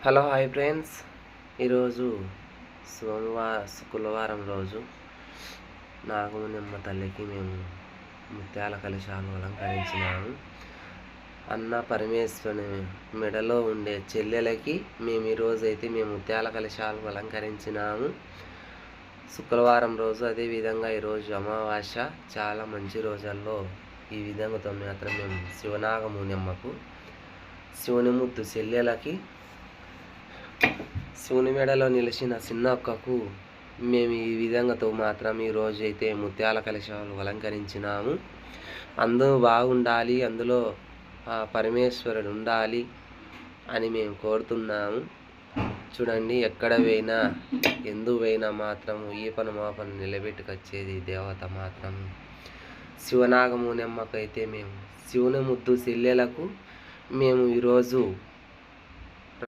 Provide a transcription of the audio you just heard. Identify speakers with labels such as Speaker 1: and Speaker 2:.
Speaker 1: Hello hi friends. ఈరోజు శుక్రవారం రోజు నాగమునిమ్మ తల్లికి మేము ముత్యాల కలశాలు అలంకరించినాము. అన్న పరమేశ్వరుని మెడలో ఉండే చెల్లెలకి మేము ఈరోజైతే ముత్యాల కలశాలు అలంకరించినాము. శుక్రవారం రోజు, అదేవిధంగా ఈరోజు అమావాస్య. చాలా మంచి రోజుల్లో ఈ విధంగా మాత్రం మేము శివనాగమునిమ్మకు, శివుని ముద్దు చెల్లెలకి, శివుని మెడలో నిలిచిన చిన్నక్కకు మేము ఈ విధంగా మాత్రం ఈరోజు అయితే ముత్యాల కలశాలు అలంకరించినాము. అందరూ బాగుండాలి, అందులో పరమేశ్వరుడు ఉండాలి అని మేము కోరుతున్నాము. చూడండి, ఎక్కడ పోయినా ఎందు పోయినా మాత్రం ఈ పని మా పని నిలబెట్టుకొచ్చేది దేవత మాత్రం శివనాగమునిమ్మకైతే మేము శివుని ముద్దు చెల్లెలకు మేము ఈరోజు